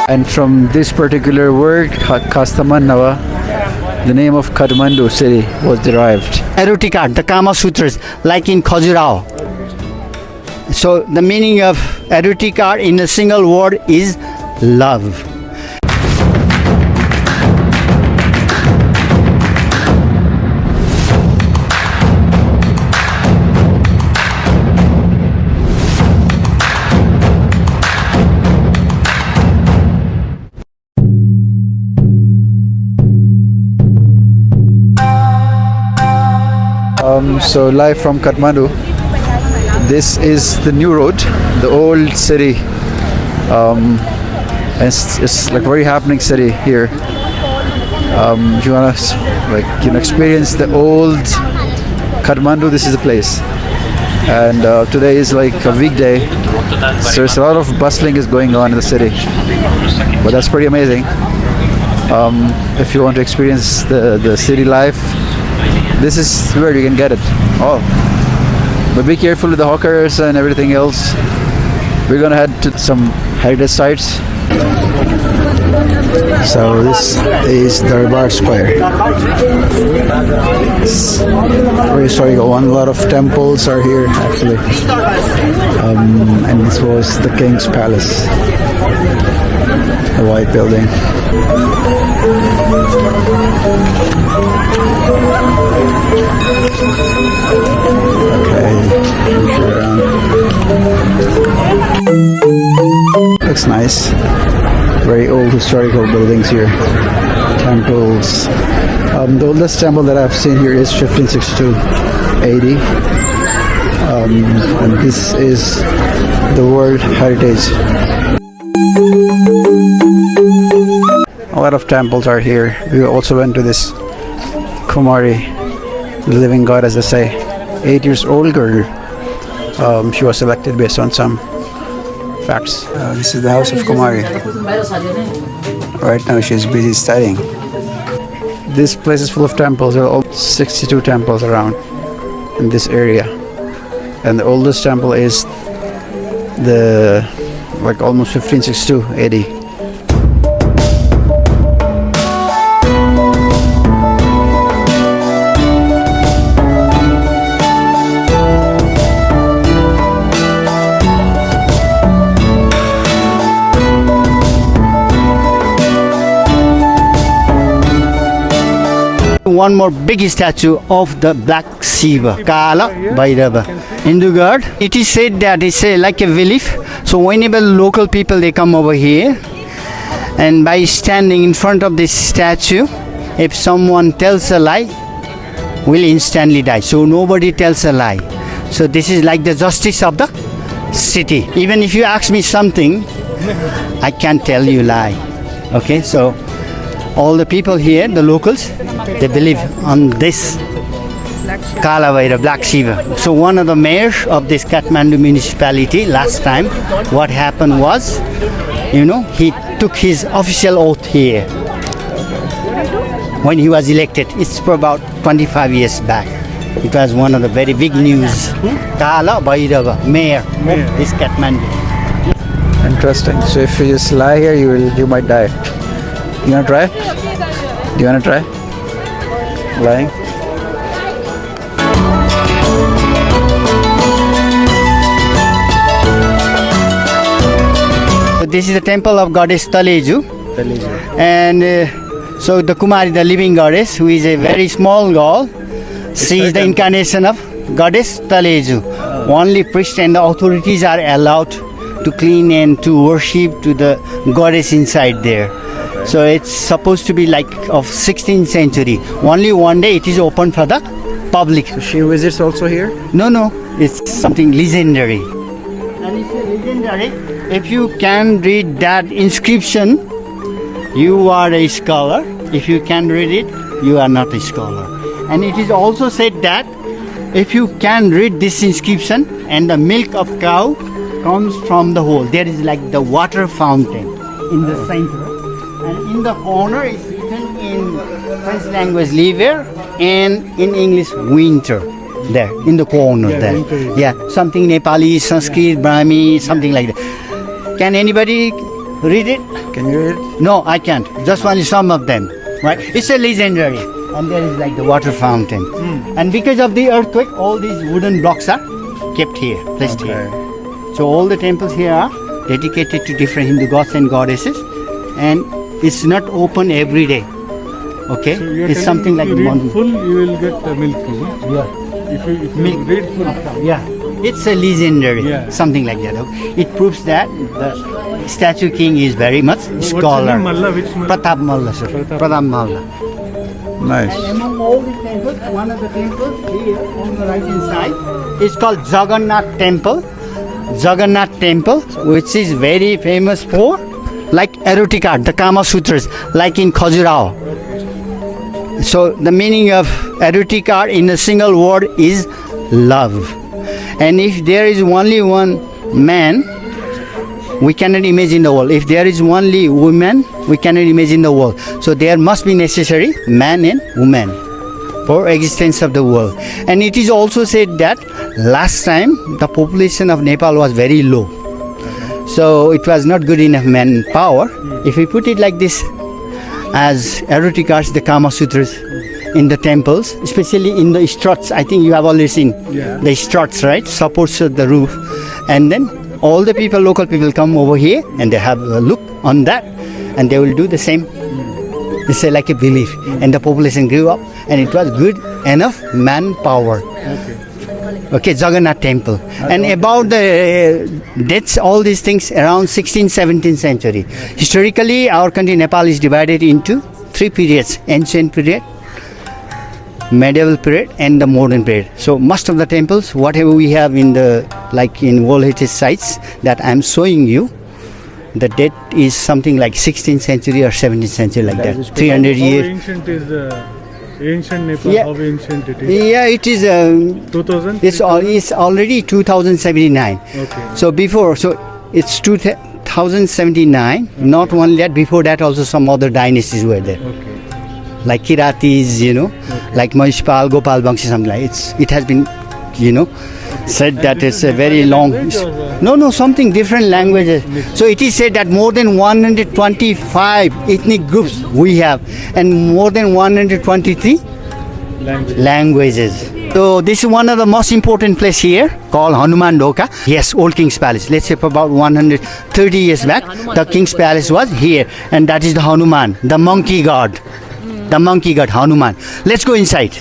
And from this particular word, Kathmandu, the name of Kathmandu city was derived. Erotic art, the Kama Sutras, like in Khajuraho. So the meaning of erotic art in a single word is love. So live from Kathmandu. This is the new road, the old city. And it's like very happening city here. If you wanna experience the old Kathmandu, this is the place. And today is like a weekday, so there's a lot of bustling is going on in the city. But that's pretty amazing. If you want to experience the city life, this is where you can get it all. But be careful with the hawkers and everything else. We're gonna head to some heritage sites. So this is Durbar Square. It's very historical one. A lot of temples are here actually. And this was the King's Palace, the white building. Okay, looks nice. Very old historical buildings here. Temples. The oldest temple that I've seen here is 1562 AD. And this is the World Heritage. A lot of temples are here. We also went to this Kumari, the living god, as they say. 8 years old girl. She was selected based on some facts. This is the house of Kumari. Right now she's busy studying. This place is full of temples. There are all 62 temples around in this area. And the oldest temple is almost 1562 AD. One more big statue of the Black Shiva, Kala Bhairava. Hindu god. It is said that it's like a belief. So whenever local people they come over here, and by standing in front of this statue, if someone tells a lie, will instantly die. So nobody tells a lie. So this is like the justice of the city. Even if you ask me something, I can't tell you lie. Okay, so all the people here, the locals, they believe on this Kala Bhairava, Black Shiva. So one of the mayors of this Kathmandu municipality last time, what happened was, he took his official oath here when he was elected. It's for about 25 years back. It was one of the very big news. Kala Bhairava, mayor of this Kathmandu. Interesting. So if you just lie here, you might die. You wanna try? Do you wanna try? Lying? So this is the temple of goddess Taleju. And so the Kumari, the living goddess, who is a very small girl, she is the incarnation of goddess Taleju. Only priests and the authorities are allowed to clean and to worship to the goddess inside there. So it's supposed to be like of 16th century. Only one day it is open for the public. So she visits also here? No, it's something legendary. And it's legendary. If you can read that inscription, you are a scholar. If you can read it, you are not a scholar. And it is also said that if you can read this inscription and the milk of cow comes from the hole, there is like the water fountain in the center. And in the corner is written in French language "l'hiver" and in English "winter." There, in the corner there. Winter. Yeah, something Nepali, Sanskrit, Brahmi, something like that. Can anybody Read it? Can you read it? No, I can't. Just only some of them. Right? It's a legendary. And there is like the water fountain. And because of the earthquake, all these wooden blocks are kept here, placed here. So all the temples here are dedicated to different Hindu gods and goddesses. And it's not open every day. Okay? So you are It's telling something like if you one. read full, you will get milk free. Huh? Yeah. If you read full. Yeah. It's a legendary. Yeah. Something like that. Okay? It proves that the statue king is very much What's the scholar. name? Malla, which Malla? Pratap Malla, sir. Pratap. Pratap Malla. Nice. And among all these temples, one of the temples here on the right hand side is called Jagannath Temple. Jagannath Temple, which is very famous for like erotic art, the Kama Sutras, like in Khajuraho. So the meaning of erotic art in a single word is love. And if there is only one man, we cannot imagine the world. If there is only woman, we cannot imagine the world. So there must be necessary man and woman for existence of the world. And it is also said that last time the population of Nepal was very low. So it was not good enough manpower. If we put it like this, as erotic arts, the Kama Sutras in the temples, especially in the struts, I think you have already seen the struts, right? Supports the roof. And then all the people, local people come over here and they have a look on that and they will do the same. It's like a belief. And the population grew up and it was good enough manpower. Okay, Jagannath Temple. And about the dates, all these things around 16th, 17th century. Historically, our country Nepal is divided into three periods: ancient period, medieval period, and the modern period. So most of the temples, whatever we have in the like in World Heritage Sites that I'm showing you, the date is something like 16th century or 17th century, like that. 300 How years. ancient is ancient Nepal? Yeah. How ancient it is? Yeah, it is. 2000? It's already 2079. Okay. So before, so it's 2079. Not only that, before that also some other dynasties were there, Okay. like Kiratis, like Mahishpal, Gopal Bangshi, something like it has been, said that this it's is a very Nepali long. language or, No, something different languages. So it is said that more than 125 ethnic groups we have, and more than 123 languages. So this is one of the most important place here called Hanuman Dhoka. Yes, old King's Palace. Let's say for about 130 years back, the King's Palace was here, and that is the Hanuman, the monkey god. The monkey god Hanuman. Let's go inside.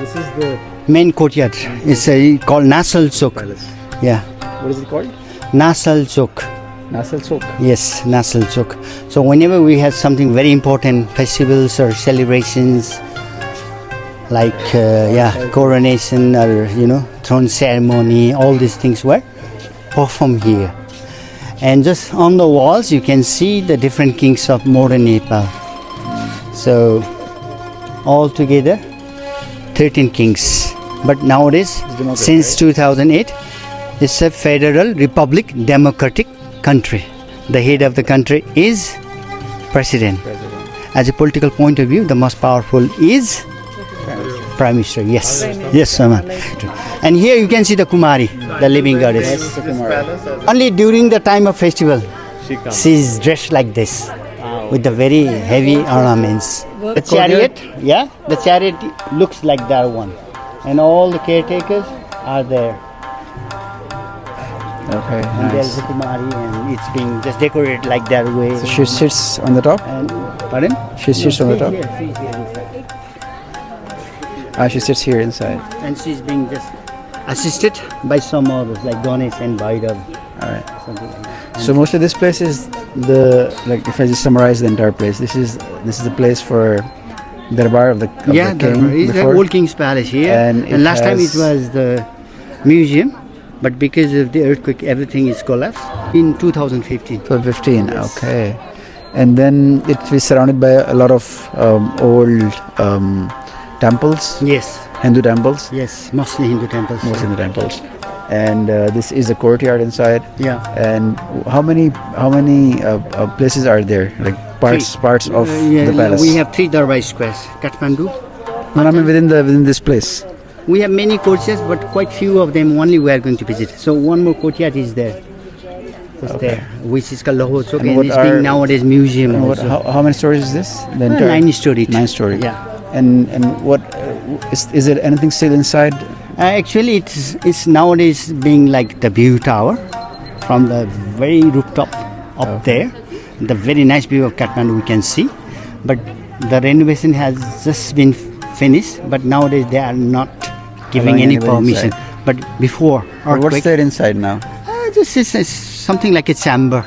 This is the Main courtyard. It's called Nasal Chok. palace. Yeah, What is it called? Nasal Chok. Nasal Sok. Yes, Nasal Chok. So whenever we have something very important, festivals or celebrations, like coronation or throne ceremony, all these things were performed here. And just on the walls, you can see the different kings of modern Nepal. So all together, 13 kings. But nowadays, democratic, since 2008, it's a federal republic democratic country. The head of the country is president. As a political point of view, the most powerful is Prime Minister. Yes, yes, Saman. And here you can see the Kumari, the living goddess. Only during the time of festival, she is dressed like this, with the very heavy ornaments. The chariot, the chariot looks like that one, and all the caretakers are there. Okay, And there's nice. the Kumari, and it's being just decorated like that way. So she sits on the top? And pardon? She sits on the top? She's here inside. She sits here inside. And she's being just assisted by some others like Ganesh and Bhairav. Alright. Something like that. So most of this place is if I just summarize the entire place, this is the place for Darbar of the king It's the before. old King's Palace here. And And, it last time it has- was the museum, but because of the earthquake, everything is collapsed in 2015. 1215, okay. And then it is surrounded by a lot of old temples, Yes, Hindu temples, yes, mostly Hindu temples. most Hindu temples. And this is the courtyard inside. Yeah. And how many places are there? Like parts of the palace? We have 3 Durbar Squares. Kathmandu. No, I mean within this place. We have many courtyards, but quite few of them only we are going to visit. So one more courtyard is there. Just there, which is called Lohot Chok, and it's being nowadays museum. And Also. how many stories is this? The entire- 9-story. 9-story. Yeah. And what is it? Anything still inside? Actually, it's nowadays being like the view tower from the very rooftop up there. The very nice view of Kathmandu we can see. But the renovation has just been finished. But nowadays they are not giving any permission. Inside. But before What's earthquake, there inside now? this is something like a chamber.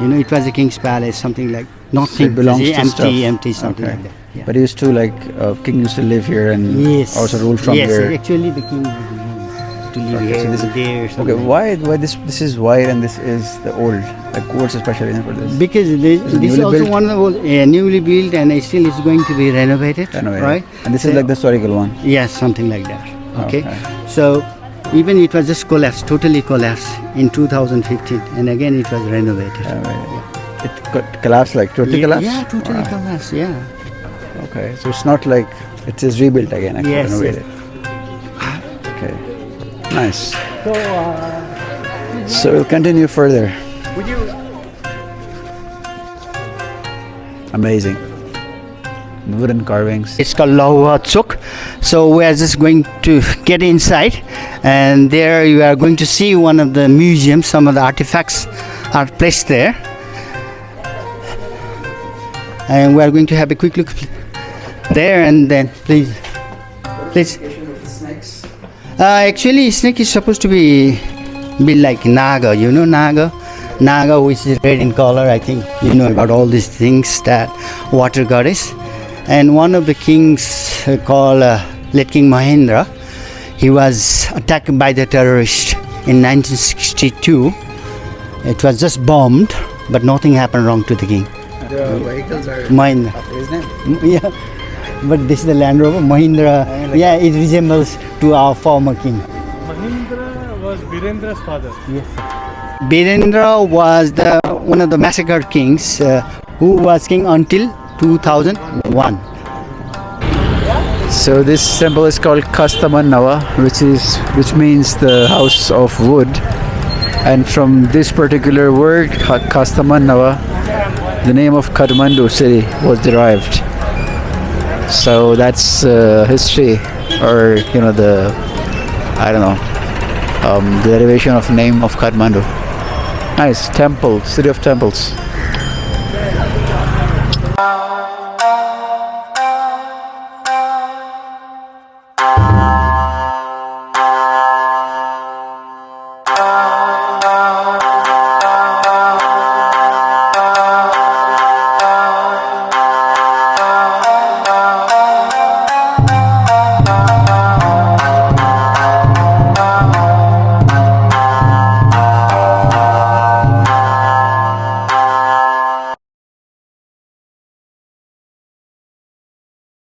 It was a king's palace, something like nothing. it belongs to empty, stuff. empty, something Okay. like that. Yeah. But it used to king used to live here and Yes. also rule from yes, here. actually the king used to live Okay, here so this and there. Okay, something. why this is white and this is the old? Like what's the special reason for this? Because this is newly also built? one of the newly built and still it's going to be renovated, Renovated. right? And this is like the historical one. Yes, something like that. Okay. Okay. So even it was just collapsed, totally collapsed in 2015, and again it was renovated. It collapsed, like totally collapsed? Yeah, totally Wow. collapsed. Yeah. Okay, so it's not like it is rebuilt again, actually Yes, renovated. Okay, nice. So So we'll continue further. would you? Amazing. Wooden carvings. It's called Lohot Chok. So we are just going to get inside, and there you are going to see one of the museums. Some of the artifacts are placed there, and we are going to have a quick look there, and then please. Actually, snake is supposed to be like Naga. Naga, which is red in color. I think you know about all these things, that water goddess. And one of the kings called late King Mahendra, he was attacked by the terrorists in 1962. It was just bombed, but nothing happened wrong to the king. The vehicles are Mahendra. his name. Yeah, but this is the Land Rover. Mahindra, yeah, it resembles to our former king. Mahindra was Virendra's father. Yes. Birendra was one of the massacred kings who was king until 2001. So this temple is called Kathmandu, which means the house of wood. And from this particular word, Kathmandu, the name of Kathmandu city was derived. So that's history, or the derivation of name of Kathmandu. Nice temple, city of temples.